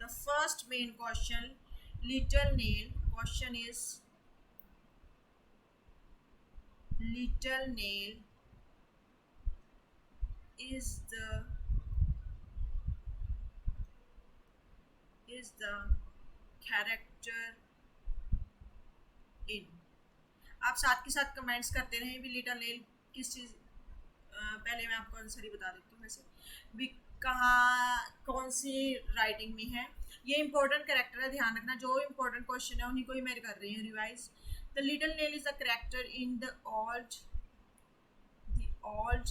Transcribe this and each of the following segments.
The first main question, Little Nail. Question is, Little Nail is the character in. आप साथ के साथ comments करते रहें भी लिटिल नेल किस चीज़, पहले मैं आपको आंसर ही बता देती हूँ वैसे भी, कहाँ कौन सी राइटिंग में है। ये इंपॉर्टेंट कैरेक्टर है, ध्यान रखना, जो इंपॉर्टेंट क्वेश्चन है उन्हीं को ही मैं कर रही हूँ revise. The little nail is the character in the old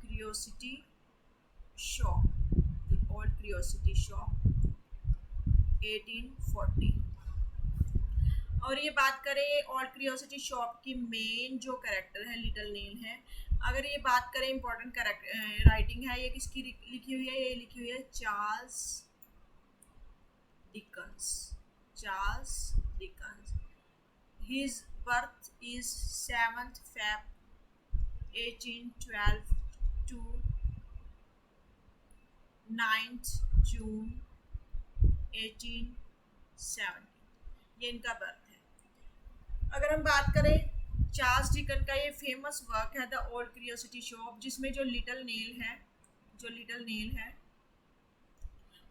curiosity shop, the old curiosity shop 1840। और ये बात करें ओल्ड क्यूरियोसिटी शॉप की मेन जो कैरेक्टर है लिटिल नेल है। अगर ये बात करें इंपॉर्टेंट राइटिंग है, ये किसकी लिखी हुई है, ये लिखी हुई है Charles Dickens. Charles Dickens. His birth is 7th Feb 1812 to 9th June 1870, ये इनका बर्थ है। अगर हम बात करें चार्ल्स डिकन का, ये फेमस वर्क है द ओल्ड क्यूरियोसिटी शॉप, जिसमें जो लिटिल नेल है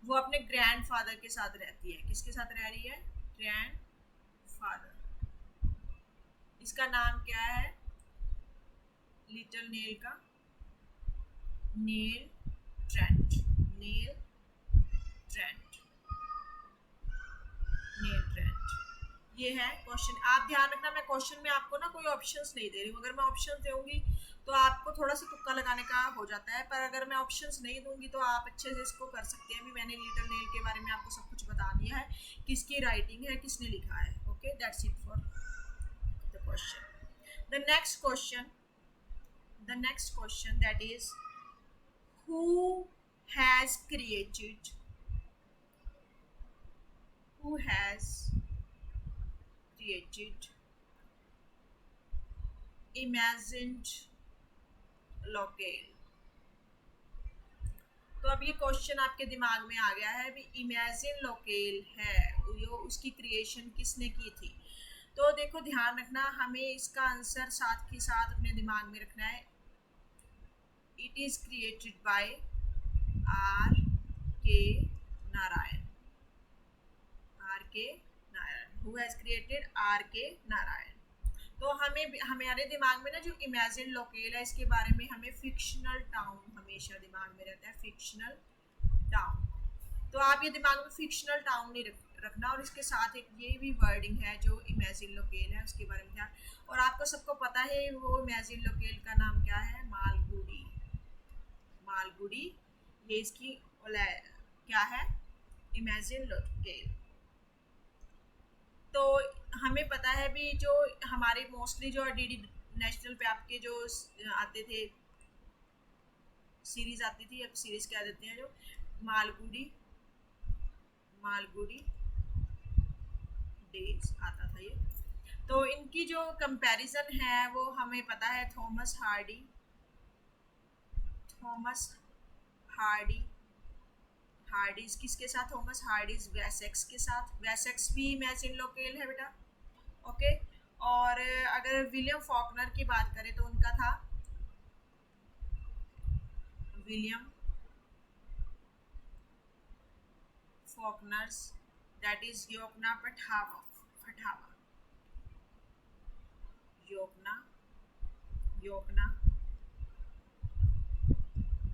वो अपने ग्रैंडफादर के साथ रहती है। किसके साथ रह रही है? ग्रैंडफादर। इसका नाम क्या है लिटिल नेल का? Nail Trent. Nail Trent. Nail Trent, ये है क्वेश्चन। आप ध्यान रखना, मैं क्वेश्चन में आपको ना कोई ऑप्शंस नहीं दे रही हूँ। अगर मैं ऑप्शंस दूंगी तो आपको थोड़ा सा तुक्का लगाने का हो जाता है, पर अगर मैं ऑप्शंस नहीं दूंगी तो आप अच्छे से इसको कर सकते हैं। अभी मैंने लिटिल नेल के बारे में आपको सब कुछ बता दिया है, किसकी राइटिंग है, किसने लिखा है। Okay, that's it for the question. The next question that is, who has created imagined locale। तो अब ये क्वेश्चन आपके दिमाग में आ गया है भी, इमेजिन लोकेल है यो, उसकी क्रिएशन किसने की थी। तो देखो ध्यान रखना, हमें इसका आंसर साथ के साथ अपने दिमाग में रखना है। It is created by R K Narayan. Who has created? R K Narayan. तो हमारे दिमाग में ना जो इमेजिन लोकेल है, इसके बारे में हमें फिक्शनल टाउन हमेशा दिमाग में रहता है, फिक्शनल टाउन। तो आप ये दिमाग में फिक्शनल टाउन नहीं रखना, और इसके साथ एक ये भी वर्डिंग है जो इमेजिन लोकेल है, उसके बारे में ध्यान। और आपको सबको पता है वो इमेजिन लोकेल का नाम क्या है? मालगुडी। मालगुडी, ये इसकी क्या है? Imagine local. तो हमें पता है भी, जो हमारे मोस्टली जो डीडी नेशनल पे आपके जो आते थे, सीरीज आती थी, अब सीरीज क्या देते हैं, जो मालगुडी डेज आता था ये। तो इनकी जो कंपैरिजन है वो हमें पता है थॉमस हार्डीज किसके साथ? थॉमस हार्डीज वेसेक्स के साथ। वेसेक्स भी इमेजिन लोकेल है बेटा। ओके। और अगर विलियम फॉकनर की बात करें तो उनका था William Faulkner's, that is Yoknapatawpha. योकना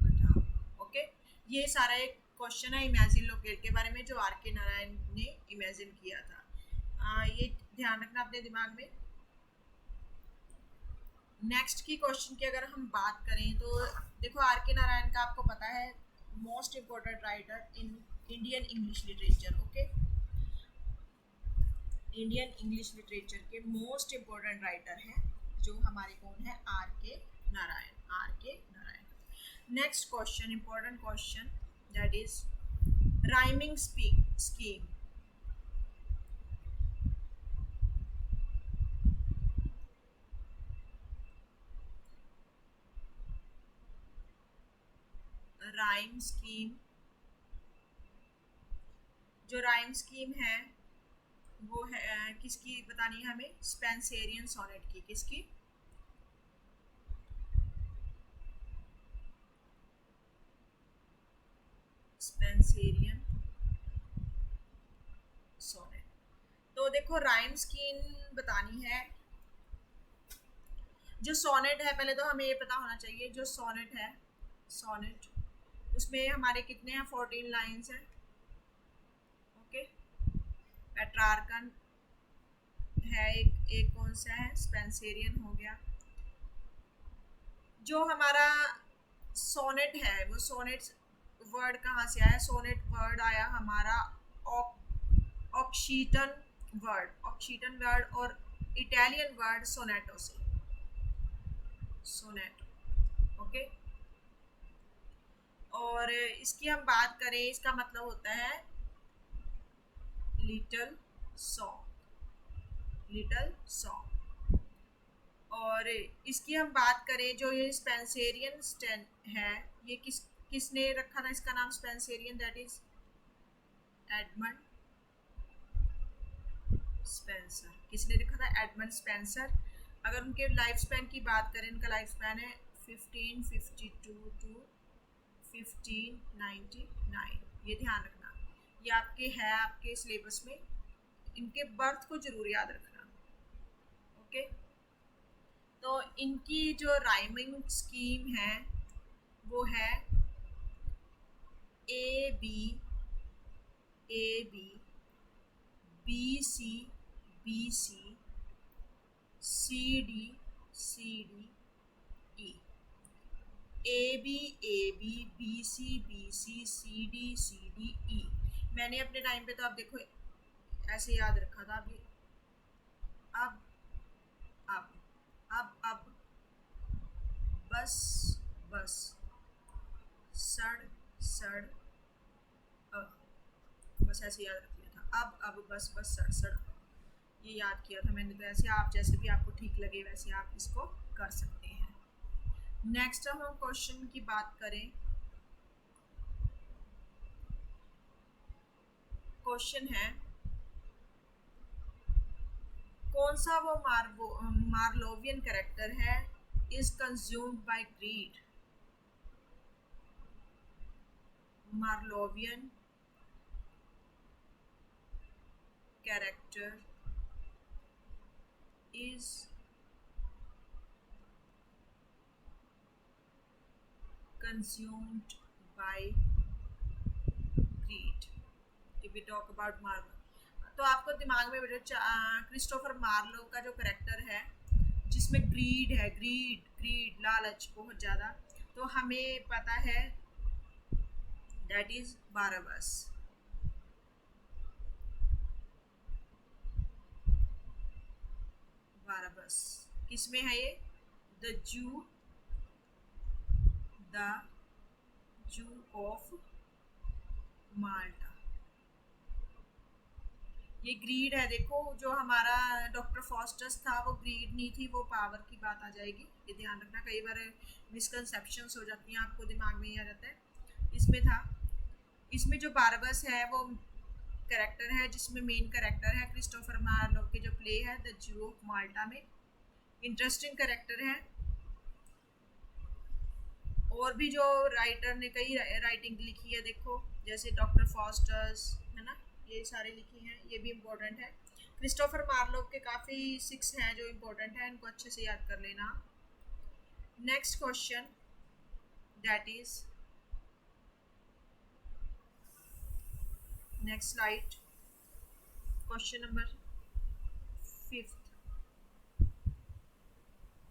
पठावा। Okay, ये सारा एक क्वेश्चन है इमेजिन लोकेल के बारे में, जो आर के नारायण ने इमेजिन किया था। ये ध्यान रखना अपने दिमाग में। नेक्स्ट की क्वेश्चन की अगर हम बात करें तो देखो, आर के नारायण का आपको पता है most important writer in Indian English literature. Okay, Indian English literature के मोस्ट इम्पोर्टेंट राइटर हैं जो हमारे कौन है? Are K Narayan. Next question, important question, that is rhyming scheme. Rhyme scheme जो राइम स्कीम है वो है किसकी बतानी है हमें, स्पेंसेरियन सोनेट की। किसकी? Spenserian sonnet. तो देखो राइम स्कीम बतानी है। जो सोनेट है, पहले तो हमें ये पता होना चाहिए, जो सोनेट है, सोनेट उसमें हमारे कितने हैं, 14 लाइंस हैं। ओके, पेट्रार्कन है एक कौन सा है, स्पेंसेरियन हो गया। जो हमारा सोनेट है वो सोनेट वर्ड कहाँ से आया? सोनेट वर्ड आया हमारा ऑक्सीटन वर्ड और इटालियन वर्ड सोनेटो से, सोनेटो। ओके, और इसकी हम बात करें, इसका मतलब होता है लिटिल सॉन्ग, लिटिल सॉन्ग। और इसकी हम बात करें, जो ये स्पेंसेरियन स्टेन है, ये किसने रखा था इसका नाम Spencerian? That is Edmund Spenser. किसने रखा था? Edmund Spenser. अगर उनके लाइफ स्पैन की बात करें, इनका लाइफ स्पैन है 1552 टू 1599। ये ध्यान रखना, ये आपके है आपके सिलेबस में, इनके बर्थ को जरूर याद रखना। ओके, तो इनकी जो राइमिंग स्कीम है वो है A B B C C D E. A B C D मैंने अपने टाइम पे तो आप देखो ऐसे याद रखा था। अभी अब अब अब बस बस सड़ सड़ बस ऐसे याद रख लिया था। अब बस बस सड़ सड़, ये याद किया था मैंने। तो ऐसे आप जैसे भी आपको ठीक लगे वैसे आप इसको कर सकते हैं। नेक्स्ट हम क्वेश्चन की बात करें। क्वेश्चन है, कौन सा वो मार्लोवियन कैरेक्टर है is consumed by greed? Marlovian character is consumed by greed. If we talk about Marlowe, तो आपको दिमाग में बैठे क्रिस्टोफर मार्लो का जो करेक्टर है जिसमें ग्रीड है, ग्रीड लालच बहुत ज़्यादा, तो हमें पता है दैट इज बारबस। बारबस किसमें है ये? द जू ऑफ माल्टा। ये ग्रीड है। देखो जो हमारा डॉक्टर फॉस्टस था वो ग्रीड नहीं थी, वो पावर की बात आ जाएगी, ये ध्यान रखना। कई बार मिसकंसेप्शंस हो जाती हैं, आपको दिमाग में ही आ जाता है। इसमें था, इसमें जो बारबस है वो कैरेक्टर है जिसमें मेन कैरेक्टर है क्रिस्टोफर मार्लो के जो प्ले है द जू ऑफ माल्टा में। इंटरेस्टिंग कैरेक्टर है। और भी जो राइटर ने कई राइटिंग लिखी है, देखो जैसे डॉक्टर फॉस्टर्स है ना, ये सारे लिखी हैं, ये भी इम्पोर्टेंट है। क्रिस्टोफर मार्लो के काफ़ी 6 हैं जो इम्पोर्टेंट है, इनको अच्छे से याद कर लेना। Next question that is, next slide, question number 5।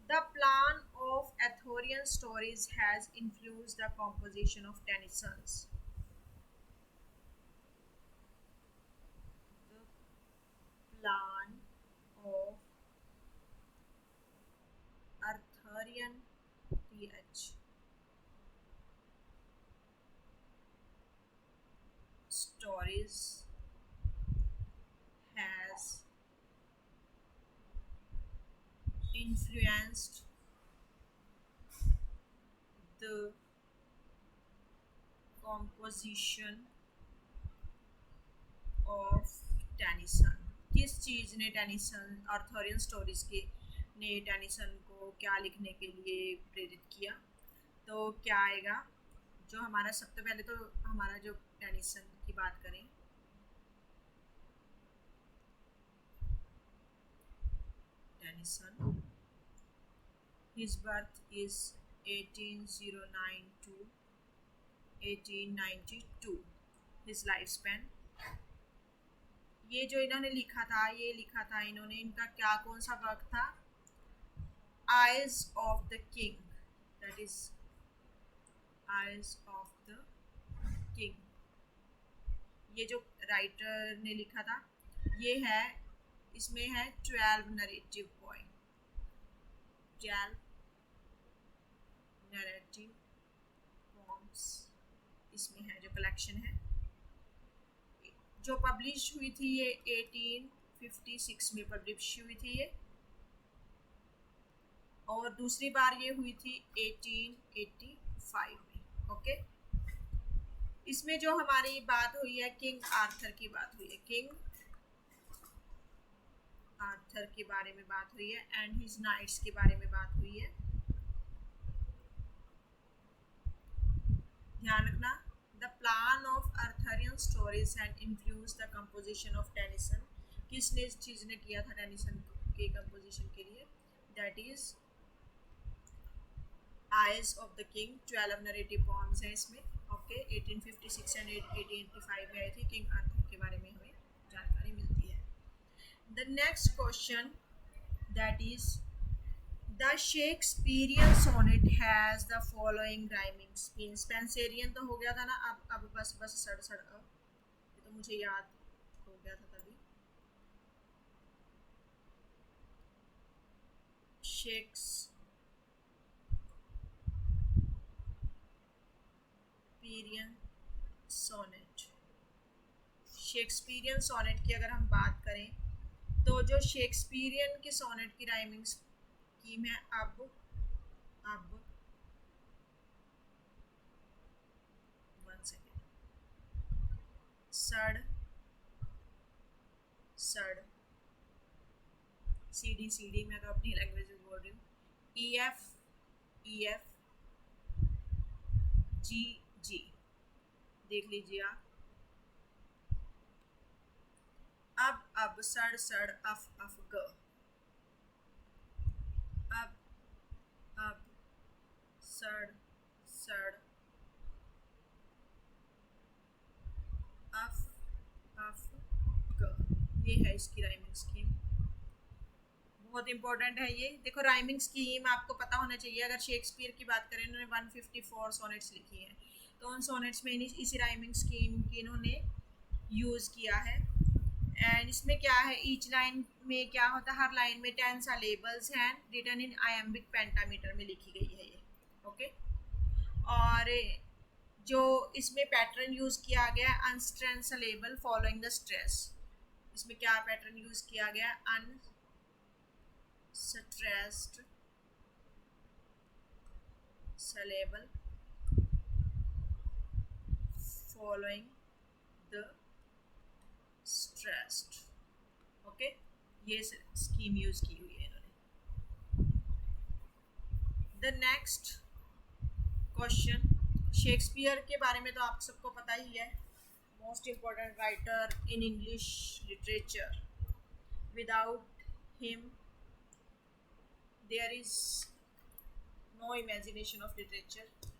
The plan of Arthurian stories has influenced the composition of Tennyson's. The plan of Arthurian stories has influenced the composition of Tennyson, किस चीज़ ने Tennyson Arthurian stories के ने Tennyson को क्या लिखने के लिए प्रेरित किया? तो क्या आएगा? जो हमारा सबसे पहले तो हमारा जो टेनिसन की बात करें, Tennyson, his birth is 1809 to 1892, his lifespan, ये जो इन्होंने लिखा था, ये लिखा था इन्होंने, इनका क्या कौन सा वर्क था? Eyes of the king, that is आइज ऑफ द किंग, ये जो राइटर ने लिखा था ये है, इसमें है 12 नरेटिव पॉइंट, 12 नरेटिव पॉइंट्स इसमें है, जो कलेक्शन है जो पब्लिश हुई थी ये 1856 में पब्लिश हुई थी ये, और दूसरी बार ये हुई थी 1885 में। ओके, इसमें जो हमारी बात हुई है किंग आर्थर की बात हुई है, किंग आर्थर के बारे में बात हुई है एंड हिज नाइट्स के बारे में बात हुई है। ध्यान रखना, the plan of Arthurian stories and influence the composition of Tennyson, किसने इस चीज़ ने किया था टेनिसन के कंपोजिशन के लिए? दैट इज आइज of the king, 12 narrative poems हैं इसमें। ओके, 1856 एंड 1885 में आई थी, किंग आर्थर के बारे में हमें जानकारी मिलती है। The next question that is the Shakespearean sonnet has the following rhyming scheme. Spenserian तो हो गया था ना, अब बस सड़ ये तो मुझे याद हो गया था तभी। शेक्सपियरियन सोनेट, शेक्सपियरियन सोनेट की अगर हम बात करें तो जो शेक्सपियरियन के सोनेट की राइमिंग स्कीम है, अब सड़ सी डी मैं तो अपनी लैंग्वेज में बोल रही हूँ, ई एफ जी, देख लीजिए आप। अब सड़ अफ ग, अब सड़ अफ ग, ये है इसकी राइमिंग स्कीम। बहुत इंपॉर्टेंट है ये। देखो राइमिंग स्कीम आपको पता होना चाहिए। अगर शेक्सपियर की बात करें, इन्होंने 154 सोनेट्स लिखी हैं, तो उन सोनेट्स में इसी राइमिंग स्कीम की इन्होंने यूज़ किया है। एंड इसमें क्या है, ईच लाइन में क्या होता है, हर लाइन में 10 सिलेबल्स हैं, रिटन इन आयम्बिक पेंटामीटर में लिखी गई है ये। ओके, और जो इसमें पैटर्न यूज़ किया गया है, unstressed syllable following the stress. इसमें क्या पैटर्न यूज़ किया गया है? Unstressed syllable following the stressed. Okay, ये स्कीम यूज की हुई है इन्होंने। द नेक्स्ट क्वेश्चन, शेक्सपियर के बारे में तो आप सबको पता ही है, most important writer in English literature. Without him there is no imagination of literature.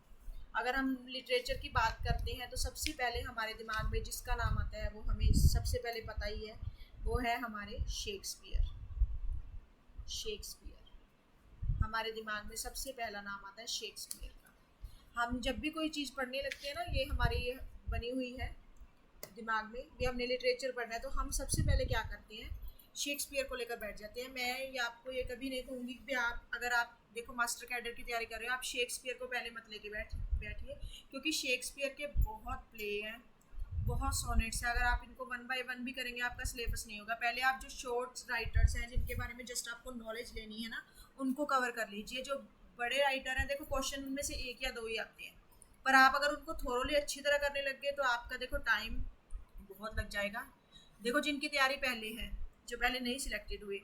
अगर हम लिटरेचर की बात करते हैं तो सबसे पहले हमारे दिमाग में जिसका नाम आता है वो हमें सबसे पहले पता ही है, वो है हमारे शेक्सपियर। हमारे दिमाग में सबसे पहला नाम आता है शेक्सपियर का। हम जब भी कोई चीज़ पढ़ने लगते हैं ना, ये हमारी बनी हुई है दिमाग में, भी हमने लिटरेचर पढ़ना है तो हम सबसे पहले क्या करते हैं, शेक्सपियर को लेकर बैठ जाते हैं। मैं ये आपको ये कभी नहीं कहूँगी कि आप अगर आप देखो मास्टर कैडर की तैयारी कर रहे हो, आप शेक्सपियर को पहले मत लेके बैठिए, क्योंकि शेक्सपियर के बहुत प्ले हैं, बहुत सोनेट्स हैं। अगर आप इनको 1 बाय 1 भी करेंगे आपका सिलेबस नहीं होगा। पहले आप जो शॉर्ट्स राइटर्स हैं जिनके बारे में जस्ट आपको नॉलेज लेनी है ना, उनको कवर कर लीजिए। जो बड़े राइटर हैं, देखो क्वेश्चन उनमें से 1 या 2 ही आते हैं, पर आप अगर उनको थोरोली अच्छी तरह करने लग गए तो आपका देखो टाइम बहुत लग जाएगा। देखो जिनकी तैयारी पहले है, जो पहले नहीं सिलेक्टेड हुए,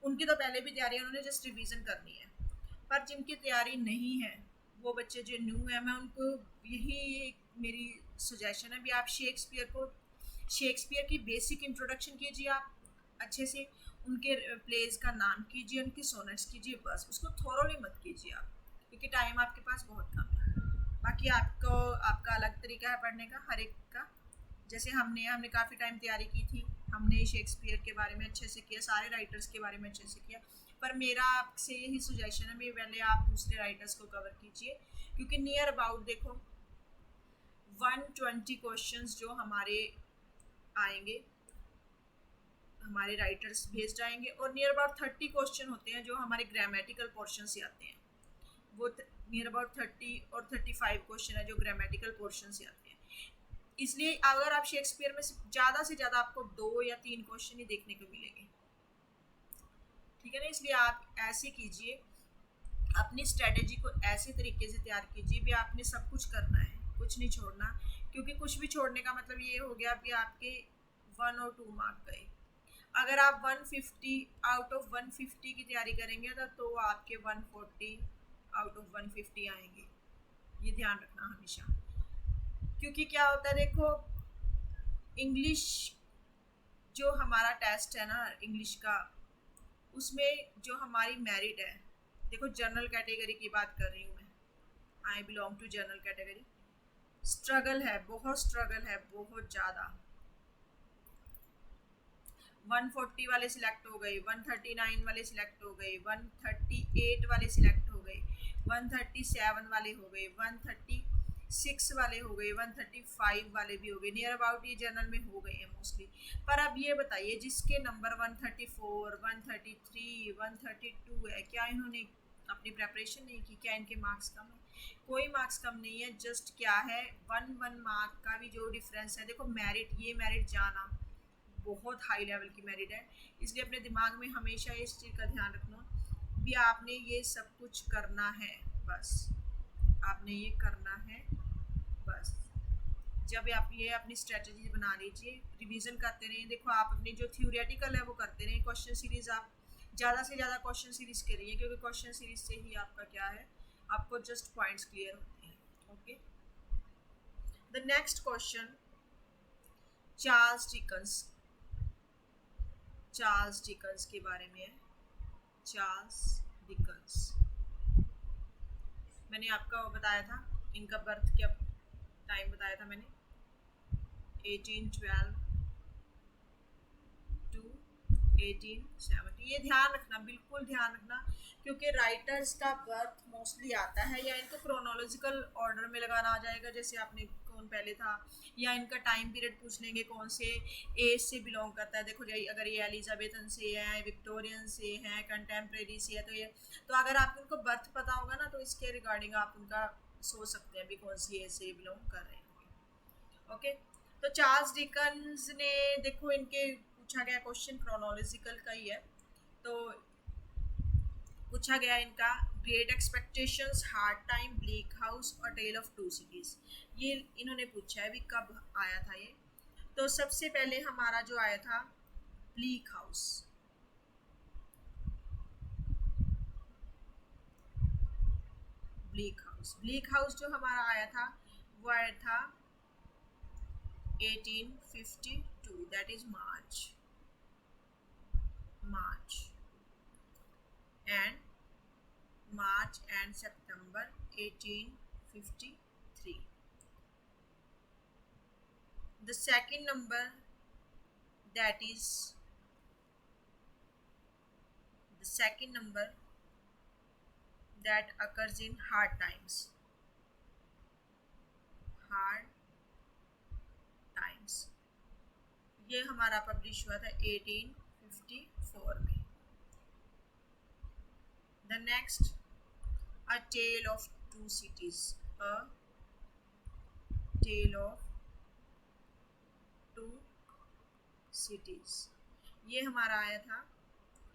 उनकी तो पहले भी तैयारी है, उन्होंने जस्ट रिवीजन करनी है। पर जिनकी तैयारी नहीं है, वो बच्चे जो न्यू है, मैं उनको यही मेरी सजेशन है भी आप शेक्सपियर की बेसिक इंट्रोडक्शन कीजिए, आप अच्छे से उनके प्लेस का नाम कीजिए, उनकी सोनेट्स कीजिए, बस उसको थोरोली मत कीजिए आप, क्योंकि टाइम आपके पास बहुत कम है। बाकी आपका अलग तरीका है पढ़ने का, हर एक का। जैसे हमने काफ़ी टाइम तैयारी की थी, हमने शेक्सपियर के बारे में अच्छे से किया, सारे राइटर्स के बारे में अच्छे से किया। पर मेरा आपसे यही सुजेशन है, पहले आप दूसरे राइटर्स को कवर कीजिए, क्योंकि नियर अबाउट देखो 120 क्वेश्चंस जो हमारे आएंगे, हमारे राइटर्स भेज जाएंगे, और नियर अबाउट 30 क्वेश्चन होते हैं जो हमारे ग्रामेटिकल पोर्शन से आते हैं। वो नियर अबाउट 30 और 35 क्वेश्चन है जो ग्रामेटिकल पोर्शन से आते हैं। इसलिए अगर आप शेक्सपियर में से ज़्यादा आपको 2 या 3 क्वेश्चन ही देखने को मिलेंगे, ठीक है ना। इसलिए आप ऐसे कीजिए, अपनी स्ट्रेटेजी को ऐसे तरीके से तैयार कीजिए भी आपने सब कुछ करना है, कुछ नहीं छोड़ना, क्योंकि कुछ भी छोड़ने का मतलब ये हो गया कि आपके 1 और 2 मार्क गए। अगर आप 150 आउट ऑफ 150 की तैयारी करेंगे तो आपके 140 आउट ऑफ 150 आएंगे, ये ध्यान रखना हमेशा। क्योंकि क्या होता है, देखो इंग्लिश जो हमारा टेस्ट है ना इंग्लिश का, उसमें जो हमारी मेरिट है, देखो जनरल कैटेगरी की बात कर रही हूँ मैं, I belong to general category. Struggle है, बहुत स्ट्रगल है, बहुत ज़्यादा। 140 वाले सिलेक्ट हो गए, 139 वाले सिलेक्ट हो गए, 138 वाले सिलेक्ट हो गए, 137 वाले हो गए, 136 वाले हो गए, 135 वाले भी हो गए, नियर अबाउट ये जनरल में हो गए हैं मोस्टली। पर अब ये बताइए जिसके नंबर 134, 133, 132 है, क्या इन्होंने अपनी प्रेपरेशन नहीं की? क्या इनके मार्क्स कम है? कोई मार्क्स कम नहीं है, जस्ट क्या है 1 मार्क का भी जो डिफरेंस है। देखो मेरिट, ये मेरिट जाना बहुत हाई लेवल की मेरिट है, इसलिए अपने दिमाग में हमेशा इस चीज़ का ध्यान रखना भी आपने ये सब कुछ करना है, बस आपने ये करना है बस। जब आप ये अपनी स्ट्रेटजी बना लीजिए, रिवीजन करते रहें। देखो आप अपनी जो थ्योरेटिकल है वो करते रहें, क्वेश्चन सीरीज आप ज़्यादा से ज़्यादा क्वेश्चन सीरीज करिए, क्योंकि क्वेश्चन सीरीज से ही आपका क्या है, आपको जस्ट पॉइंट्स क्लियर होते हैं। Okay, the next question, Charles Dickens के बारे में है। चार्ल्स डिकन्स, मैंने आपका बताया था इनका बर्थ क्या टाइम बताया था मैंने, 1812 टू 1870। ये ध्यान रखना, बिल्कुल ध्यान रखना, क्योंकि राइटर्स का बर्थ मोस्टली आता है, या इनको क्रोनोलॉजिकल ऑर्डर में लगाना आ जाएगा, जैसे आपने कौन पहले था, या इनका टाइम पीरियड पूछ लेंगे कौन से एज से बिलोंग करता है। देखो अगर ये एलिजाबेथन से है, विक्टोरियन से है, कंटेम्प्रेरी से है, तो अगर आपको उनको बर्थ पता होगा ना, तो इसके रिगार्डिंग आप उनका सोच सकते हैं भी कौन सी एज से बिलोंग कर रहे हैं। ओके, तो चार्ल्स डिकन्स ने, देखो इनके पूछा गया क्वेश्चन क्रोनोलॉजिकल का ही है, तो पूछा गया इनका great expectations, hard time, bleak house और टेल ऑफ टू सिटीज। ये इन्होंने पूछा है भी कब आया था ये। तो सबसे पहले हमारा जो आया था ब्लीक हाउस, ब्लीक हाउस जो हमारा आया था वो आया था 1852, that is March and September 1853. The second number, that is the second number that occurs in hard times, ये हमारा पब्लिश हुआ था 1854 में। The next, A Tale of Two Cities, A Tale of Two Cities, ये हमारा आया था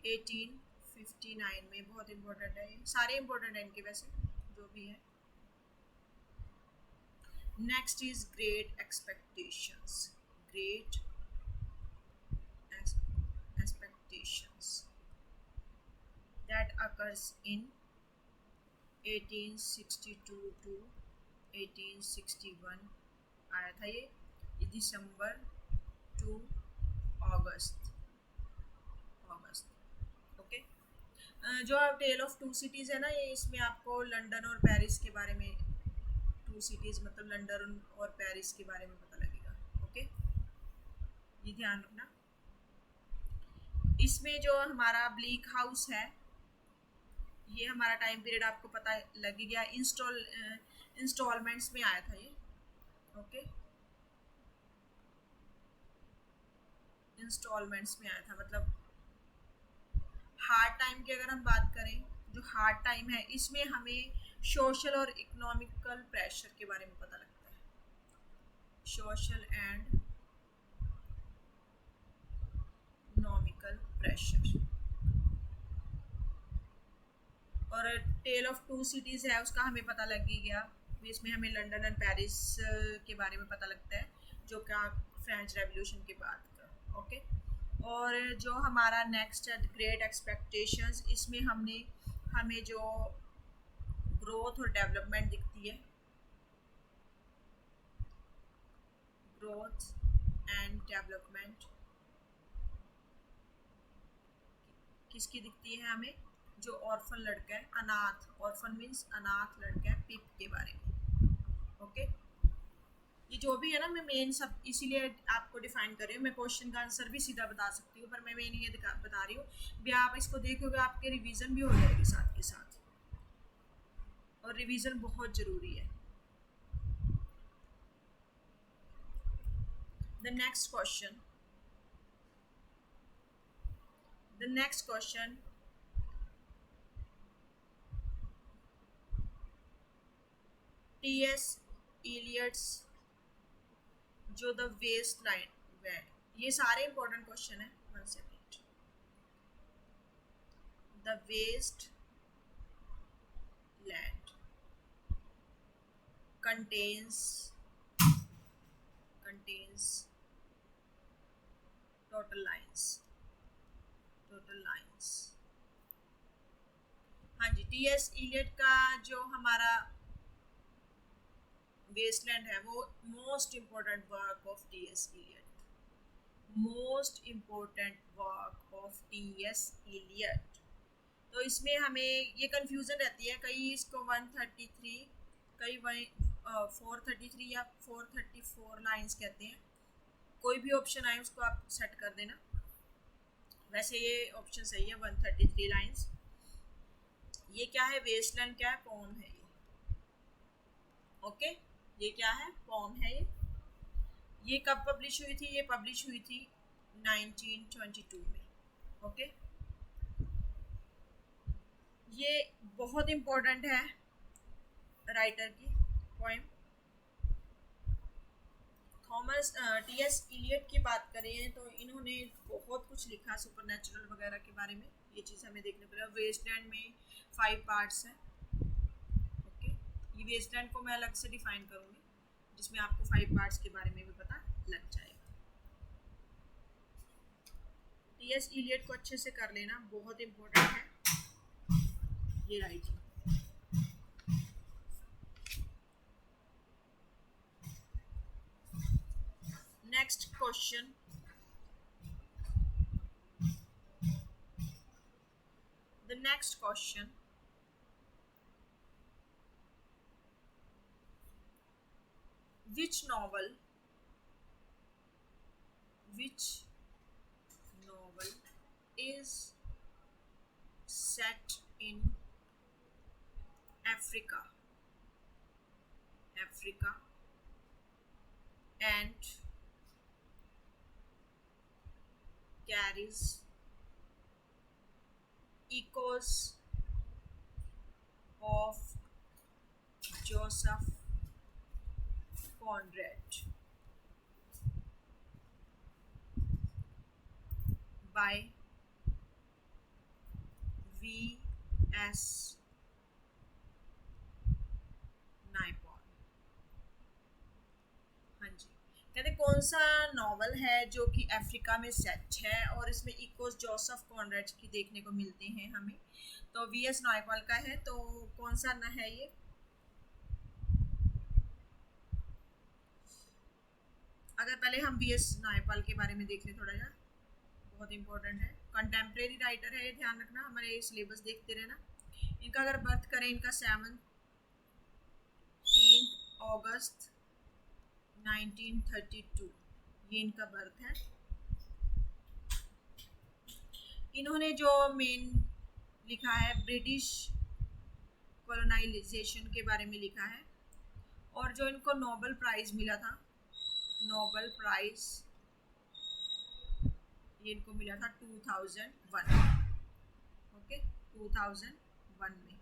1859 में। बहुत इम्पोर्टेंट है, सारे इम्पोर्टेंट है इनके वैसे जो भी है। Next is great expectations, revolutions that occurs in 1862 to 1861 आया था ये दिसंबर टू अगस्त ओके। जो टेल ऑफ टू सिटीज़ है ना, ये इसमें आपको लंदन और पेरिस के बारे में, टू सिटीज़ मतलब लंदन और पेरिस के बारे में पता लगेगा। ओके, ये ध्यान रखना। इसमें जो हमारा ब्लीक हाउस है, ये हमारा टाइम पीरियड आपको पता लग गया। इंस्टॉलमेंट्स में आया था ये। ओके, इंस्टॉलमेंट्स में आया था, मतलब हार्ड टाइम की अगर हम बात करें, जो हार्ड टाइम है इसमें हमें सोशल और इकोनॉमिकल प्रेशर के बारे में पता लगता है। Social and economical pressure. और टेल ऑफ टू सिटीज़ है, उसका हमें पता लग ही गया। इसमें हमें लंदन एंड पेरिस के बारे में पता लगता है, जो क्या फ्रेंच रेवोल्यूशन के बाद का। ओके, और जो हमारा नेक्स्ट है ग्रेट एक्सपेक्टेशंस, इसमें हमें जो ग्रोथ और डेवलपमेंट दिखती है, ग्रोथ एंड डेवलपमेंट किसकी दिखती है हमें? जो ऑर्फन लड़का है, अनाथ, ऑर्फन मीन्स अनाथ लड़का है, पिप के बारे में। ओके, ये जो भी है ना, मैं मेन सब इसीलिए आपको डिफाइन कर रही हूँ। मैं क्वेश्चन का आंसर भी सीधा बता सकती हूँ, पर मैं मेन ये बता रही हूँ भी आप इसको देखोगे, आपके रिवीजन भी हो जाएगी साथ के साथ, और रिवीजन बहुत ज़रूरी है। The next question. T.S. Eliot's जो द वेस्ट लाइन, ये सारे इंपॉर्टेंट क्वेश्चन है। 1 second. The Waste Land contains total lines। हाँ जी, टी.एस. इलियट का जो हमारा वेस्टलैंड है, वो most important work of T S. Eliot. तो इसमें हमें ये कंफ्यूजन रहती है, कई इसको 133, कई 433 या 434 लाइंस कहते हैं। कोई भी ऑप्शन आए उसको आप सेट कर देना। वैसे ये ऑप्शन सही है, 133 लाइंस। ये क्या है? वेस्टलैंड क्या है? पोम है ये। ओके, ये क्या है? पोम है ये कब पब्लिश हुई थी? ये पब्लिश हुई थी 1922 में। ओके, ये बहुत इम्पोर्टेंट है राइटर की पोएम। Thomas T.S.. इलियट की बात करें तो इन्होंने बहुत कुछ लिखा सुपरनैचुरल वगैरह के बारे में। ये चीज़ हमें देखने को मिला। वेस्टलैंड में 5 पार्ट्स हैं। ओके, ये वेस्टलैंड को मैं अलग से डिफाइन करूँगी, जिसमें आपको 5 पार्ट्स के बारे में भी पता लग जाएगा। टी.एस. इलियट को अच्छे से कर लेना, बहुत इम्पोर्टेंट है ये writing. Next question. The next question. Which novel is set in Africa and carries echoes of Joseph Conrad by V.S. Naipaul? हाँ जी, कहते कौन सा नॉवल है जो कि अफ्रीका में सेट है और इसमें इकोस जोसेफ कॉनरेड की देखने को मिलते हैं हमें। तो वीएस नायपॉल का है, तो कौन सा ना है ये? अगर पहले हम वीएस नायपॉल के बारे में देख लें थोड़ा सा, बहुत इंपॉर्टेंट है, कंटेम्प्रेरी राइटर है, ये ध्यान रखना, हमारे सिलेबस देखते रहना। इनका अगर बर्थ करें, इनका 17 अगस्त 1932 ये इनका बर्थ है। इन्होंने जो मेन लिखा है ब्रिटिश कॉलोनाइजेशन के बारे में लिखा है, और जो इनको नोबेल प्राइज़ मिला था, नोबेल प्राइज़ ये इनको मिला था 2001, ओके 2001 में।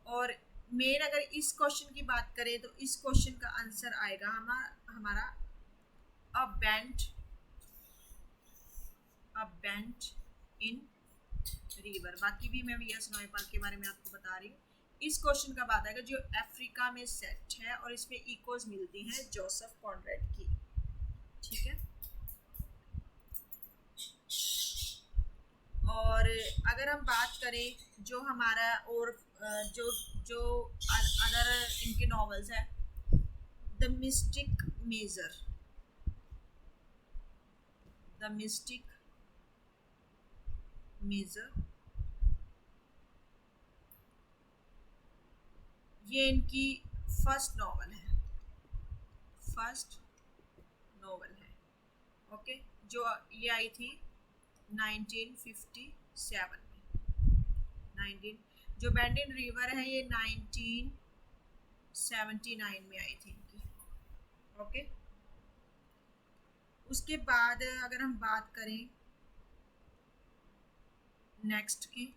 और मेन अगर इस क्वेश्चन की बात करें तो इस क्वेश्चन का आंसर आएगा हमारा अ बेंट इन रिवर। बाकी भी मैं वीएस नायपॉल के बारे में आपको बता रही हूँ। इस क्वेश्चन का बात आएगा जो अफ्रीका में सेट है और इसमें इकोज मिलती हैं जोसेफ कॉनरेड की, ठीक है। और अगर हम बात करें जो हमारा और जो जो अदर इनके नॉवेल्स हैं, द मिस्टिक मेजर ये इनकी फर्स्ट नॉवल है, ओके, जो ये आई थी 1957 में। जो बेंडिन रिवर है ये 1979 में आई थी इनकी, ओके। उसके बाद अगर हम बात करें नेक्स्ट की,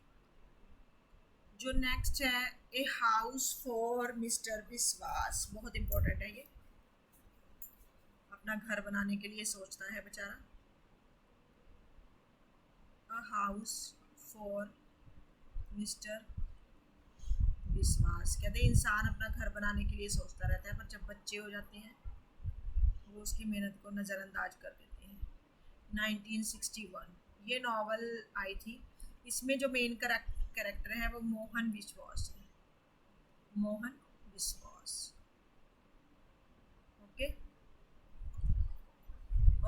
जो नेक्स्ट है ए हाउस फॉर मिस्टर विश्वास, बहुत इंपॉर्टेंट है ये, अपना घर बनाने के लिए सोचता है बेचारा। अ हाउस फॉर मिस्टर विश्वास, कहते हैं इंसान अपना घर बनाने के लिए सोचता रहता है, पर जब बच्चे हो जाते हैं वो उसकी मेहनत को नज़रअंदाज कर देते हैं। 1961 ये नॉवल आई थी। इसमें जो मेन कैरेक्टर है वो मोहन विश्वास है, ओके।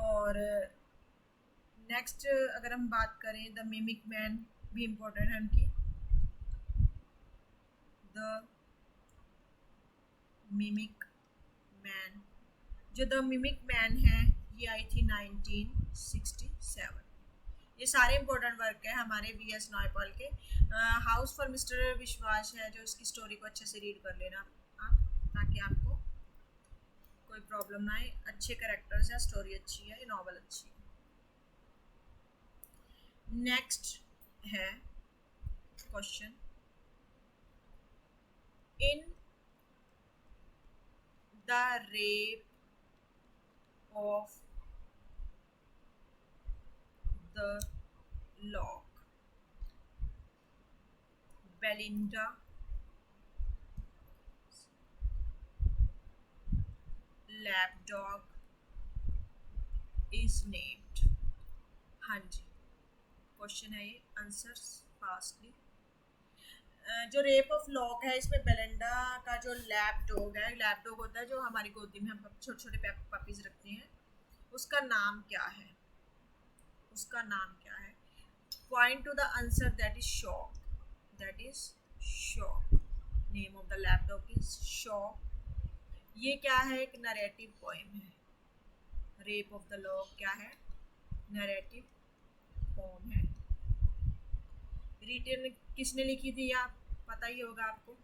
और नेक्स्ट अगर हम बात करें द मिमिक मैन भी इम्पोर्टेंट है उनकी। द मिमिक मैन है ये आई थी 1967। ये सारे इंपॉर्टेंट वर्क है हमारे वीएस नायपॉल के। हाउस फॉर मिस्टर विश्वास है जो इसकी स्टोरी को अच्छे से रीड कर लेना आप, ताकि आपको कोई प्रॉब्लम ना आए। अच्छे कैरेक्टर्स है, स्टोरी अच्छी है, ये नॉवल अच्छी है। नेक्स्ट है question, in the rape of the lock, Belinda lapdog is named. हाँ जी, क्वेश्चन है ये, आंसर्स फास्टली। जो रेप ऑफ लॉक है इसमें बेलिंडा का जो लैपडॉग होता है जो हमारी गोदी में हम छोटे छोटे पपीज रखते हैं, उसका नाम क्या है? Point to the answer, that is Shock. Name of the lapdog is Shock. ये क्या है? एक नरेटिव पोएम है। रेप ऑफ द लॉक क्या है? नरेटिव पोएम है। रिटन किसने लिखी थी आप पता ही होगा आपको,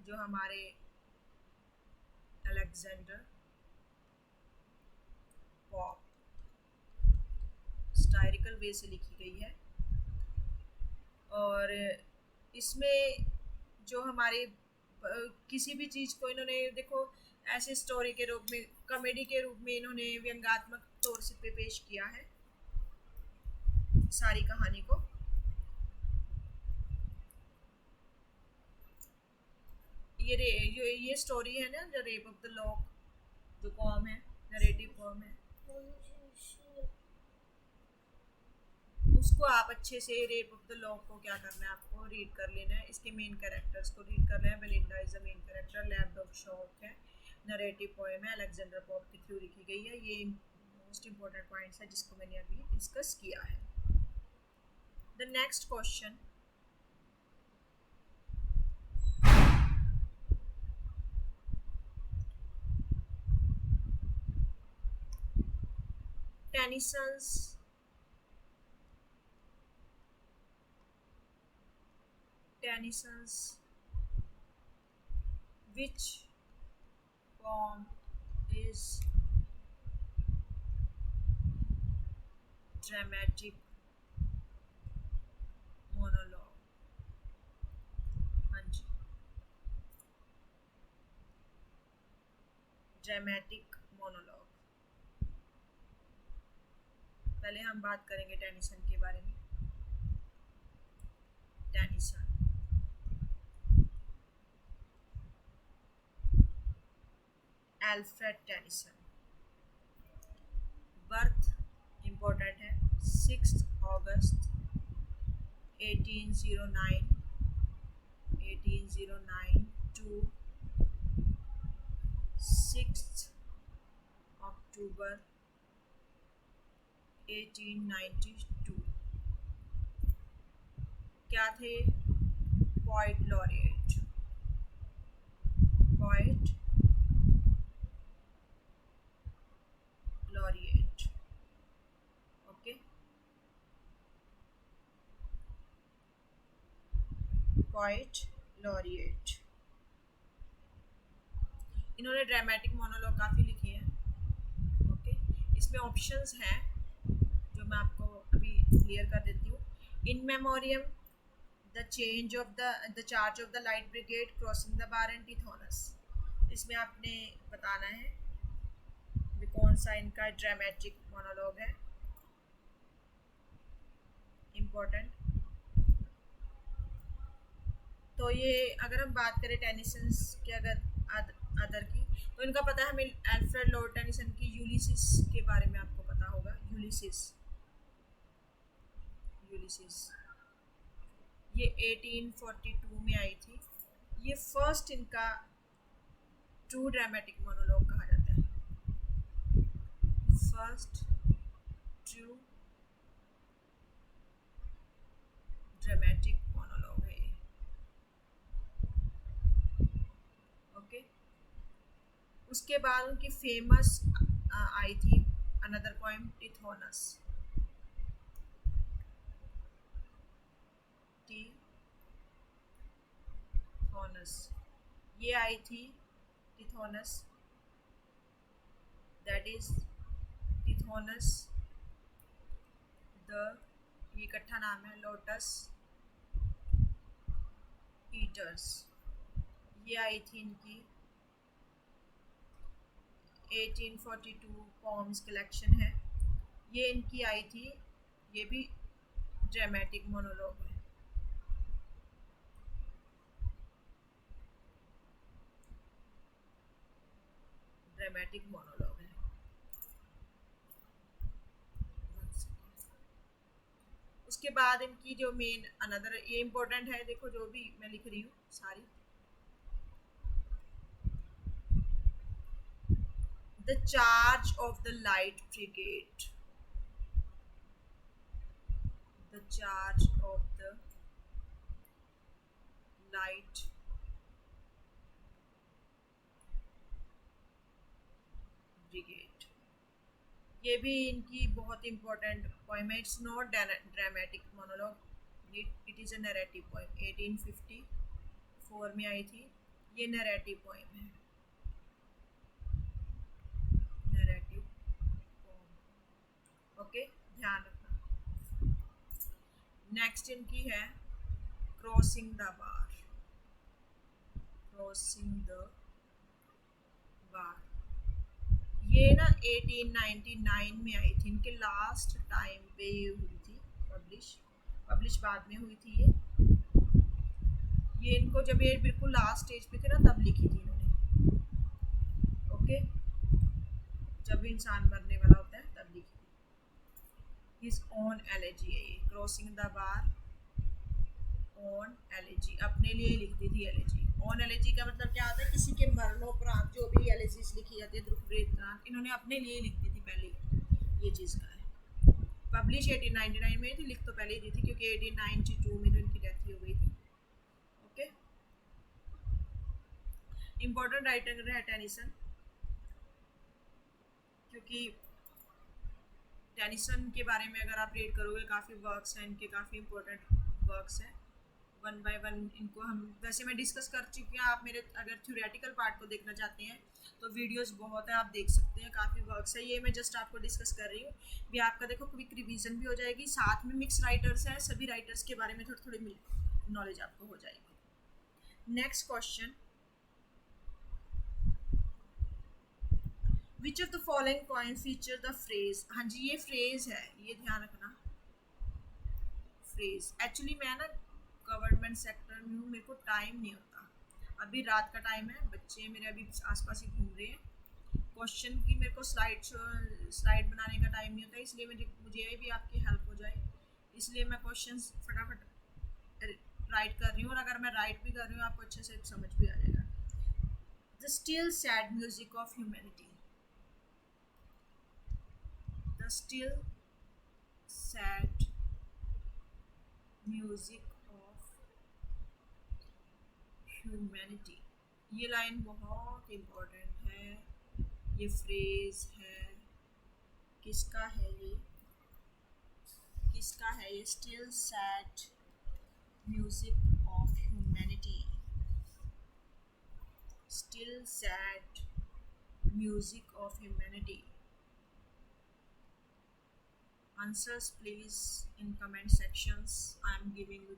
जो हमारे अलेक्जेंडर पॉप, स्टाइरिकल वे से लिखी गई है। और इसमें जो हमारे किसी भी चीज़ को इन्होंने देखो ऐसे स्टोरी के रूप में, कॉमेडी के रूप में इन्होंने व्यंग्यात्मक तौर से पेश किया है सारी कहानी को। ये स्टोरी है ना, the rape of the lock, जो पोम है, नरेटिव पोम है, उसको आप अच्छे से, रेप ऑफ द लॉक को क्या करना है, आपको रीड कर लेना है, इसके मेन कैरेक्टर्स को रीड करना है। Belinda is the main character, lapdog of Shock है, नरेटिव पोएम है, अलेक्जेंडर पोप के थ्रू लिखी गई है। ये मोस्ट इंपॉर्टेंट पॉइंट्स है जिसको मैंने अभी डिस्कस किया है। The next question, Tennyson's which poem is dramatic monologue? हाँ जी, ड्रामेटिक मोनोलॉग। पहले हम बात करेंगे टेनिसन के बारे में। Tennyson, Alfred Tennyson, birth important है, 6 अगस्त 1809 to 6 अक्टूबर 1892। क्या थे? Poet laureate, poet laureate, okay, poet laureate. इन्होंने ड्रामेटिक मोनोलॉग काफ़ी लिखे हैं, ओके। इसमें ऑप्शंस हैं जो मैं आपको अभी क्लियर कर देती हूँ। In memoriam, the change of the charge of the light brigade, crossing the bar and Tithonus. इसमें आपने बताना है कि कौन सा इनका ड्रामेटिक मोनोलॉग है, इम्पोर्टेंट। तो ये अगर हम बात करें टेनिसन्स के अगर अदर की, तो इनका पता है हमें, अल्फ्रेड लॉर्ड टेनिसन की यूलिसिस के बारे में आपको पता होगा। यूलिसिस ये 1842 में आई थी। ये फर्स्ट इनका ट्रू ड्रामेटिक मोनोलॉग कहा जाता है, फर्स्ट ट्रू ड्रामेटिक मोनोलॉग है ये, ओके। उसके बाद उनकी फेमस आई थी अनदर पोएम, टिथोनस, ये आई थी टिथोनस, दैट इज टिथोनस द, ये इकट्ठा नाम है, लोटस ईटर्स। ये आई थी इनकी 1842 पॉम्स कलेक्शन है, ये इनकी आई थी, ये भी ड्रामेटिक मोनोलॉग है। ड्रामेटिक मोनोलॉग है। उसके बाद इनकी जो मेन अनदर, ये इम्पोर्टेंट है, देखो जो भी मैं लिख रही हूँ सारी। The charge of the light brigade, the charge of the light brigade, ये भी इनकी बहुत इंपॉर्टेंट पोएम है। इट्स नॉट ड्रामेटिक मोनोलॉग, ये it is a narrative poem, 1854 में आई थी। ये नैरेटिव पोएम है, नैरेटिव पोएम, ओके, ध्यान रखना। नेक्स्ट इनकी है crossing the bar, crossing the बार। ये ना 1899 में आई थी, इनके लास्ट टाइम पे हुई थी पब्लिश बाद में हुई थी ये। ये इनको जब ये बिल्कुल लास्ट स्टेज पे थे ना तब लिखी थी इन्होंने, ओके, जब इंसान मरने वाला होता है तब लिखी थी। हिज ऑन एलिजी है ये, crossing the bar on elegy, अपने लिए लिखती थी एलिजी। ऑन एलिजी का मतलब क्या होता है, किसी के मरणोपरांत जो भी एलिजीज लिखी जाती है दुख वृत्तांत, इन्होंने अपने लिए लिख दी थी पहले, ये चीज़ का है। पब्लिश 1899 में थी, लिख तो पहले ही दी थी क्योंकि 1892 में तो इनकी डेथ ही हो गई थी, ओके। इम्पोर्टेंट राइटर है टेनिसन, क्योंकि टेनिसन के बारे में अगर आप रीड करोगे काफ़ी वर्क्स हैं इनके, काफ़ी इंपॉर्टेंट वर्क्स हैं, वन बाय वन इनको हम वैसे मैं डिस्कस कर चुकी हूँ। आप मेरे अगर थ्योरेटिकल पार्ट को देखना चाहते हैं तो वीडियोस बहुत है, आप देख सकते हैं, काफ़ी वर्क्स है। ये मैं जस्ट आपको डिस्कस कर रही हूँ भी, आपका देखो क्विक रिवीजन भी हो जाएगी, साथ में मिक्स राइटर्स हैं, सभी राइटर्स के बारे में थोड़ी थोड़ी नॉलेज आपको हो जाएगी। Next question, which of the following point feature the phrase. हाँ जी, ये फ्रेज है, ये ध्यान रखना, फ्रेज। एक्चुअली मैं ना गवर्नमेंट सेक्टर में हूँ, मेरे को टाइम नहीं होता, अभी रात का टाइम है, बच्चे मेरे अभी आसपास ही घूम रहे हैं, क्वेश्चन की मेरे को स्लाइड बनाने का टाइम नहीं होता, इसलिए मुझे भी आपकी हेल्प हो जाए, इसलिए मैं क्वेश्चन फटाफट राइट कर रही हूँ, और अगर मैं राइट भी कर रही हूँ आपको अच्छे से समझ भी आ जाएगा। The still sad music of humanity, the still sad music of humanity, ये लाइन बहुत इम्पोर्टेंट है, ये फ्रेज है, किसका है ये, किसका है ये, still sad music of humanity, still sad music of humanity. Answers please in comment sections. I am giving you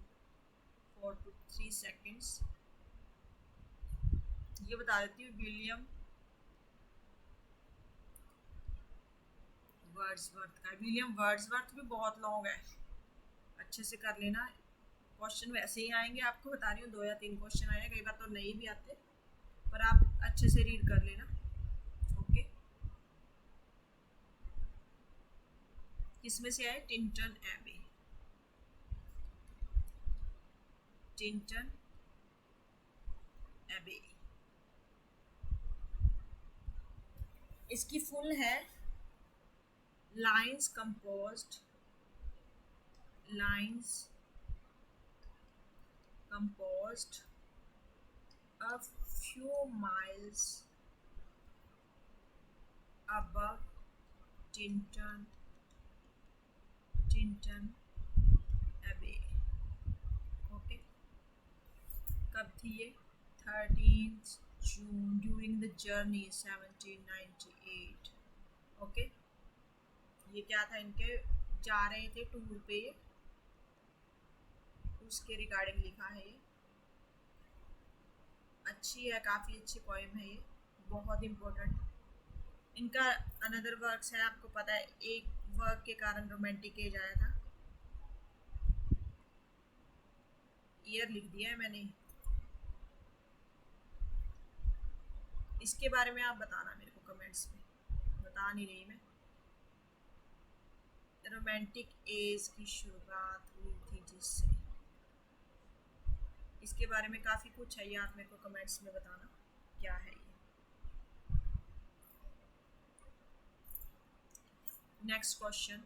4 to 3 seconds. ये बता देती हूँ, विलियम वर्ड्सवर्थ का। विलियम वर्ड्सवर्थ भी बहुत लॉन्ग है, अच्छे से कर लेना, क्वेश्चन वैसे ही आएंगे, आपको बता रही हूँ 2 या 3 क्वेश्चन आए, कई बार तो नहीं भी आते, पर आप अच्छे से रीड कर लेना, ओके। किसमें से आए, टिंटन एबे, टिंटन एबे। इसकी फुल है lines composed a few miles above Tinton Abbey, okay. कब थी ये, 13 जून, ड्यूरिंग द जर्नी 1798, ओके। ये क्या था, इनके जा रहे थे टूर पे, उसके रिगार्डिंग लिखा है ये, अच्छी है, काफ़ी अच्छी पोएम है ये, बहुत इम्पोर्टेंट। इनका अनदर वर्क्स है, आपको पता है, एक वर्क के कारण रोमांटिक एज आया था, ईयर लिख दिया है मैंने, इसके बारे में आप बताना मेरे को कमेंट्स में, बता नहीं रही मैं। रोमांटिक एज की शुरुआत हुई थी जिससे, इसके बारे में काफ़ी कुछ है, ये आप मेरे को कमेंट्स में बताना क्या है ये। Next question,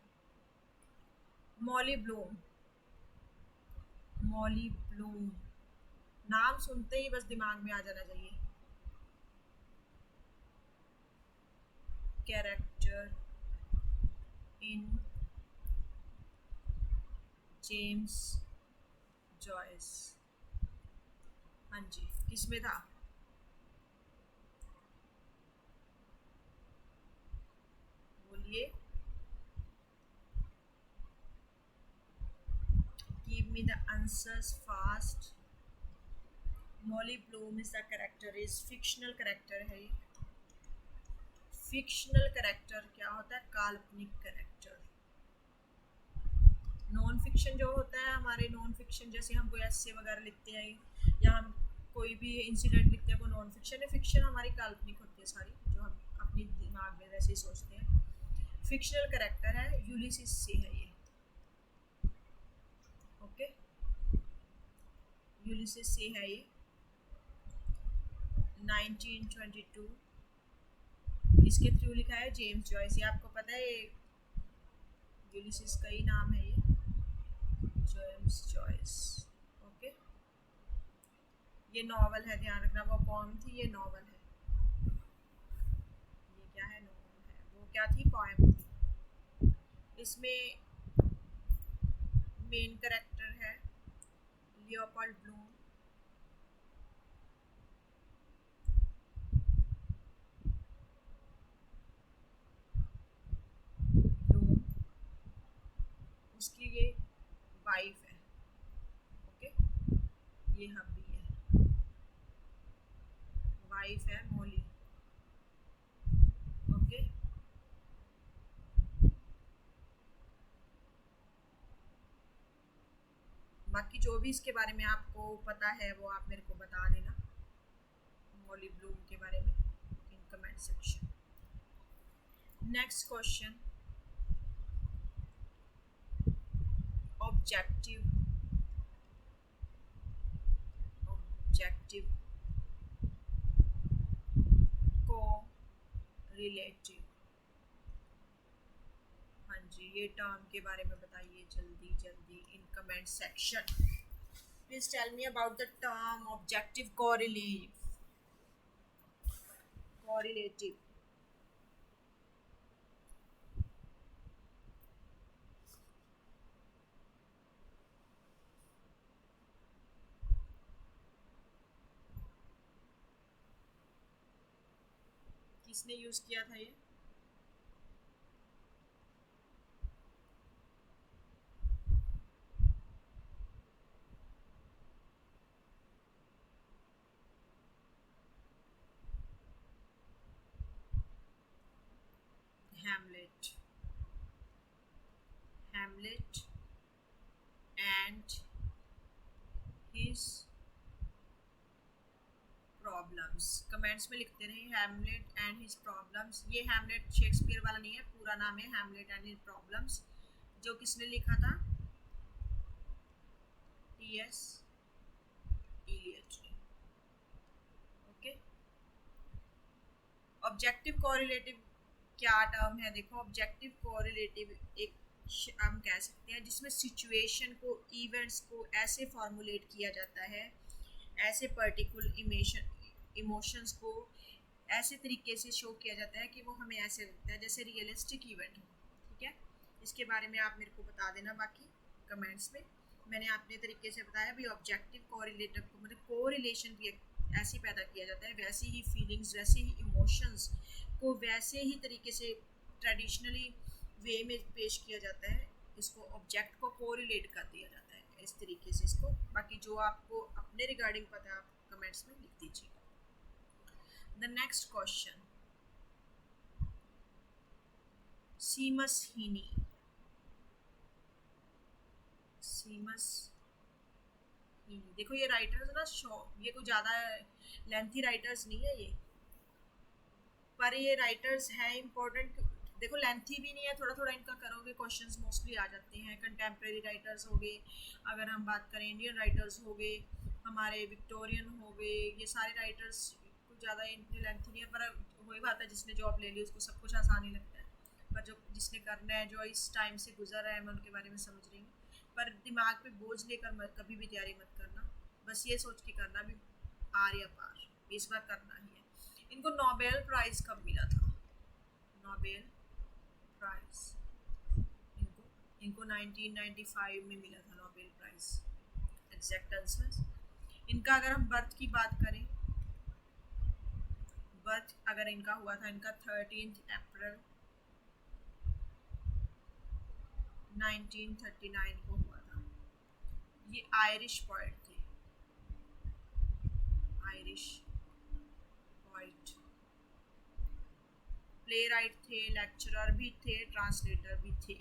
Molly Bloom. Molly Bloom नाम सुनते ही बस दिमाग में आ जाना चाहिए, कैरेक्टर इन जेम्स जॉयस। हाँ जी, किसमें था, बोलिए, give me the answers fast. Molly Bloom is the character, is fictional character है ये। फिक्शनल कैरेक्टर क्या होता है, काल्पनिक कैरेक्टर, नॉन फिक्शन जो होता है हमारे, नॉन फिक्शन जैसे हम कोई एस्से वगैरह लिखते हैं या हम कोई भी इंसिडेंट लिखते हैं वो नॉन फिक्शन है। फिक्शन हमारी काल्पनिक होती है सारी, जो हम अपनी दिमाग में वैसे ही सोचते हैं। फिक्शनल कैरेक्टर है, यूलिसिस से है ये। ओके, यूलिसिस से है ये। 1922 किसके थ्रू लिखा है? James Joyce. ये आपको पता है, ये यूलिसिस का ही नाम है ये, जेम्स जॉयस। ओके, ये नॉवल है, ध्यान रखना। वो पोएम थी, ये नॉवल है। ये क्या है? नॉवल है। वो क्या थी? पोएम थी। इसमें मेन कैरेक्टर है लियोपोल्ड ब्लूम। ब्लूम, उसकी ये वाइफ है। ओके, ये हब्बी है, वाइफ है मोली। ओके, बाकी जो भी इसके बारे में आपको पता है वो आप मेरे को बता देना, मॉली ब्लूम के बारे में, इन comment section. Next question, objective, objective को रिलेटिव। हाँ जी, ये टर्म के बारे में बताइए जल्दी जल्दी in comment section. Please tell me about the term objective correlative. Correlative, किसने यूज किया था ये? Hamlet, Hamlet and his problems. Comments में लिखते रहे हैमलेट एंड हिज प्रॉब्लम्स। ये हैमलेट शेक्सपियर वाला नहीं है, पूरा नाम है हैमलेट एंड हिज प्रॉब्लम्स। जो किसने लिखा था? टी.एस. इलियट ने। ओके, ऑब्जेक्टिव कोरिलेटिव क्या टर्म है? देखो, ऑब्जेक्टिव कोरिलेटिव एक हम कह सकते हैं जिसमें सिचुएशन को, इवेंट्स को ऐसे फॉर्मुलेट किया जाता है, ऐसे पर्टिकुलर इमोशंस को ऐसे तरीके से शो किया जाता है कि वो हमें ऐसे लगता है जैसे रियलिस्टिक इवेंट हो। ठीक है, इसके बारे में आप मेरे को बता देना बाकी कमेंट्स में। मैंने अपने तरीके से बताया भी। ऑब्जेक्टिव कोरिलेटिव को मतलब कोरिलेशन भी ऐसे पैदा किया जाता है, वैसी ही फीलिंग्स, वैसे ही इमोशंस को वैसे ही तरीके से ट्रेडिशनली वे में पेश किया जाता है। इसको ऑब्जेक्ट को कोरिलेट कर दिया जाता है इस तरीके से इसको। बाकी जो आपको अपने रिगार्डिंग पता है आप कमेंट्स में लिख दीजिए। The next question, Seamus Heaney. Seamus Heaney, देखो ये राइटर्स ना ये कोई ज़्यादा लेंथी राइटर्स नहीं है ये, पर ये राइटर्स हैं इम्पोर्टेंट। देखो लेंथी भी नहीं है, थोड़ा थोड़ा इनका करोगे क्वेश्चंस मोस्टली आ जाते हैं। कंटेम्प्रेरी राइटर्स हो गए, अगर हम बात करें इंडियन राइटर्स हो गए, हमारे विक्टोरियन हो गए, ये सारे राइटर्स कुछ ज़्यादा इतनी लेंथी नहीं है। पर वही बात है, जिसने जॉब ले ली उसको सब कुछ आसानी लगता है, पर जो जिसने करना है, जो इस टाइम से गुजर रहा है, मैं उनके बारे में समझ रही हूँ। पर दिमाग पे बोझ लेकर मत कभी भी तैयारी मत करना, बस ये सोच के करना भी आर या पार, इस बार करना ही है। इनको नोबेल प्राइज़ कब मिला था? नोबेल प्राइज़ इनको इनको 1995 में मिला था नोबेल प्राइज़। एग्जैक्ट आंसर इनका, अगर हम बर्थ की बात करें, बर्थ अगर इनका हुआ था, इनका 13 अप्रैल 1939 को हुआ था। ये आयरिश पोइट थे, आयरिश पोइट, प्ले राइट थे, लेक्चरर भी थे, ट्रांसलेटर भी थे।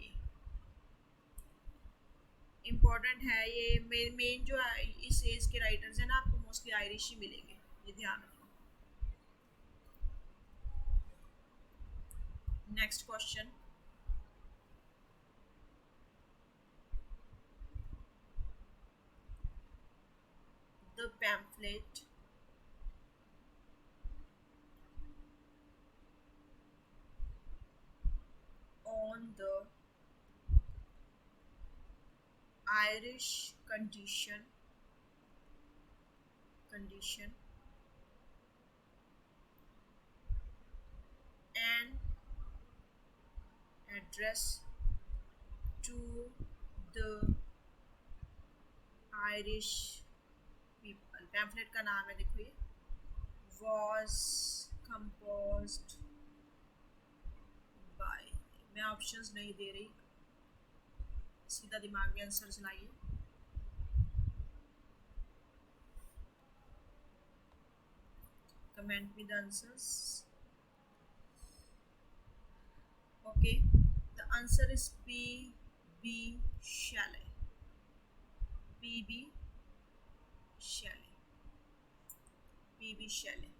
इम्पोर्टेंट है ये। मेन जो इस एज के राइटर्स हैं ना, आपको मोस्टली आयरिश ही मिलेंगे, ये ध्यान रखो। Next question, the pamphlet on the Irish condition and address to the Irish people। Pamphlet का नाम है, देखो ये was composed by, मैं ऑप्शंस नहीं दे रही, सीधा दिमाग में आंसर चलाइए। Comment me the answers। Okay, the answer is P.B. Shelley। P.B. Shelley। P.B. Shelley।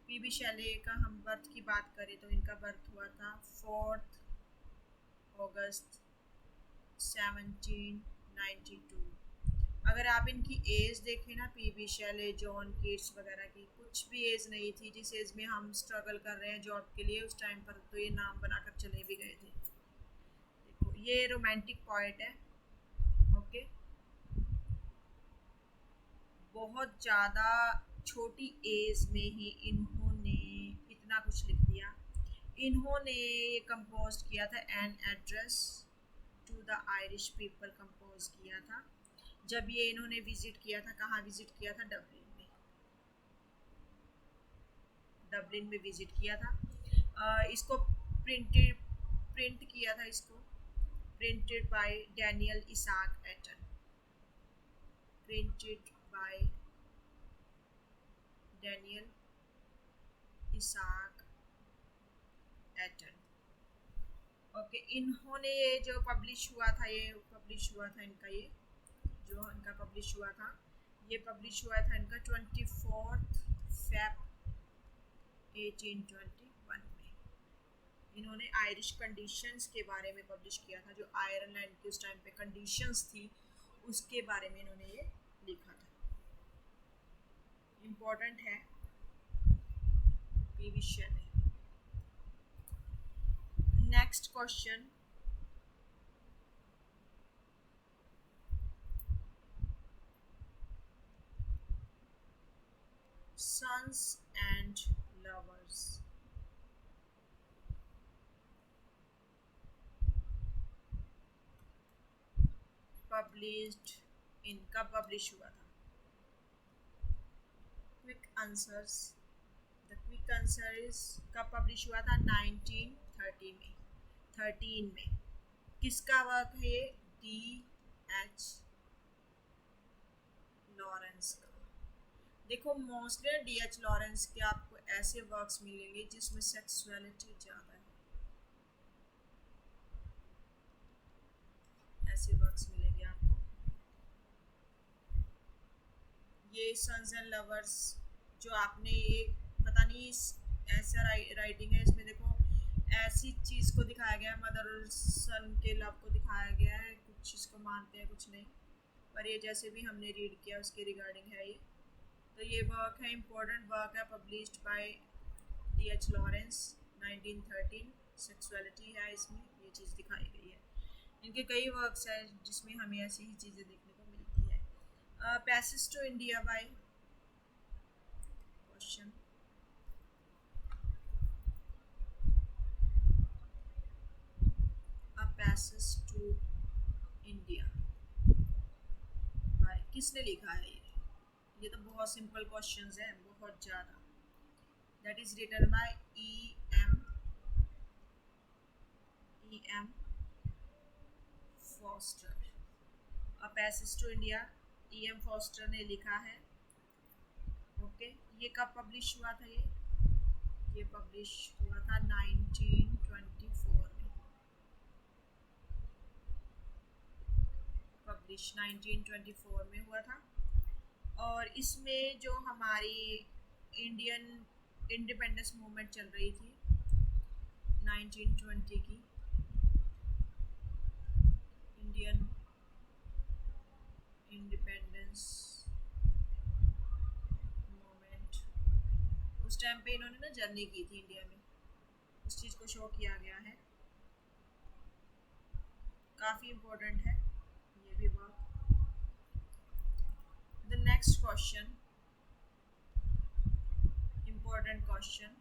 P.B. Shelley का हम बर्थ की बात करें तो इनका बर्थ हुआ था 4 अगस्त 1792। अगर आप इनकी एज देखें ना, पी.बी. शेले, जॉन कीट्स वगैरह की कुछ भी एज नहीं थी जिस एज में हम स्ट्रगल कर रहे हैं जॉब के लिए, उस टाइम पर तो ये नाम बनाकर चले भी गए थे। देखो ये रोमांटिक पोएट है। ओके, बहुत ज़्यादा छोटी एज में ही इन्होंने इतना कुछ लिख दिया। इन्होंने ये कंपोज किया था an address to the Irish people, compose किया था जब ये इन्होंने विजिट किया था। कहाँ विजिट किया था? डबलिन में। डबलिन में विजिट किया था। इसको प्रिंट किया था, इसको printed by Daniel Isaac Eaton. Printed by Daniel Isaac Eaton. Okay, इन्होंने ये जो पब्लिश हुआ था, ये पब्लिश हुआ था इनका, ये जो इनका पब्लिश हुआ था, ये पब्लिश हुआ था इनका 24 फेब 1821 में। इन्होंने आयरिश कंडीशंस के बारे में पब्लिश किया था, जो आयरलैंड की उस टाइम पे कंडीशंस थी उसके बारे में इन्होंने ये लिखा था। इम्पोर्टेंट है P B. Shelley. Next question, Sons and Lovers। Published in, कब पब्लिश हुआ था? Quick answers, the quick answer is कब पब्लिश हुआ था? 1930 में, 13 में। किसका वर्क है ये? D.H. लॉरेंस का। देखो मोस्टली D.H. लॉरेंस के आपको ऐसे वर्क्स मिलेंगे जिसमें सेक्सुअलिटी ज़्यादा है, ऐसे वर्क्स मिलेंगे आपको। ये सन्स एंड लवर्स जो आपने ये पता नहीं ऐसा राइटिंग है, इसमें देखो ऐसी चीज़ को दिखाया गया है, मदर और सन के लव को दिखाया गया है, कुछ चीज़ को मानते हैं कुछ नहीं, पर ये जैसे भी हमने रीड किया उसके रिगार्डिंग है ये। तो ये वर्क है, इम्पोर्टेंट वर्क है, published by D.H. Lawrence 1913। Sexuality है इसमें, ये चीज़ दिखाई गई है। इनके कई वर्क्स हैं जिसमें हमें ऐसी ही चीज़ें देखने को मिलती है। Passage to India by, question, a passage to India by, किसने लिखा है ये तो बहुत सिंपल क्वेश्चंस हैं, बहुत ज़्यादा। That is written by E.M. Forster. A passage to India E.M. Forster ने लिखा है। ओके, ये कब पब्लिश हुआ था? ये पब्लिश हुआ था 1924 में। पब्लिश 1924 में हुआ था। और इसमें जो हमारी इंडियन इंडिपेंडेंस मूवमेंट चल रही थी 1920 की, इंडियन इंडिपेंडेंस मूवमेंट, उस टाइम पे इन्होंने ना जर्नी की थी इंडिया में, उस चीज़ को शो किया गया है। काफ़ी इम्पोर्टेंट है ये भी बात। The next question, important question,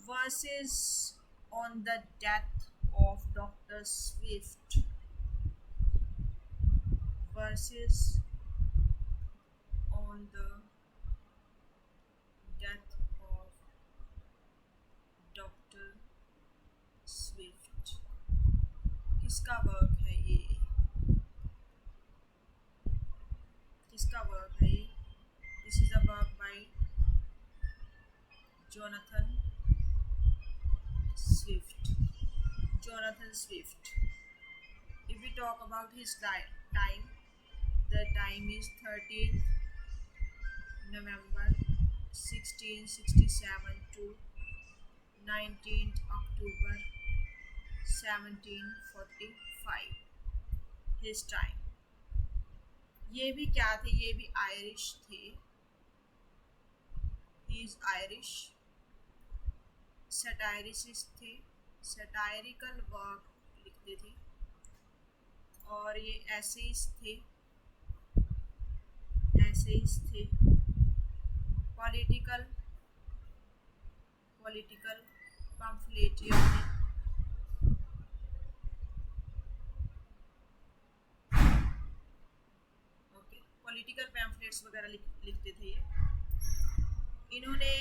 verses on the death of Dr. Swift, verses on the death of Dr. Swift, किसका वर्क है ये, किसका वर्क है ये? This is a work by Jonathan Swift. Jonathan Swift. If we talk about his time, the time is 13th November 1667 to 19th October 1745. His time. ये भी क्या थे, ये भी आयरिश थे। He is Irish. सटायरिस्ट थे, सटायरिकल वर्क लिखते थे। और ये एसेइस्ट थे, एसेइस्ट थे। पॉलिटिकल पम्फलेटियर थे। ओके, पॉलिटिकल पैम्फलेट्स वगैरह लिखते थे ये। इन्होंने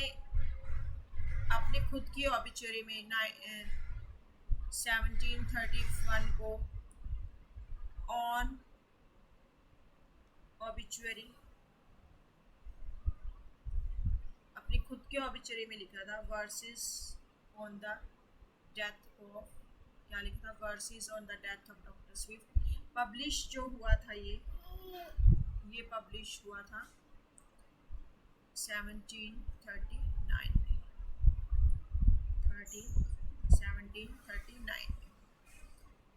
अपने खुद की ऑबिचुरी में 1731 को ऑन ऑबिचुरी, अपनी खुद की ऑबिचुरी में लिखा था versus on the death of, क्या लिखा था, versus on the death of doctor Swift. Publish जो हुआ था ये पब्लिश हुआ था 1739 में।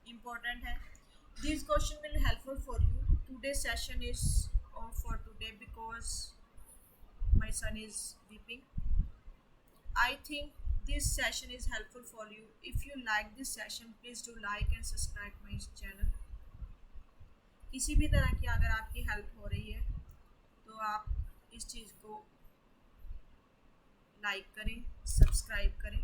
इम्पोर्टेंट है। This question will helpful for you. Today session is of for today because my son is weeping. I think this session is helpful for you. If you like this session, please do like and subscribe my channel. किसी भी तरह की अगर आपकी help हो रही है तो आप इस चीज़ को लाइक करें, सब्सक्राइब करें।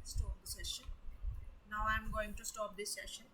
Stop the session. Now I am going to stop this session.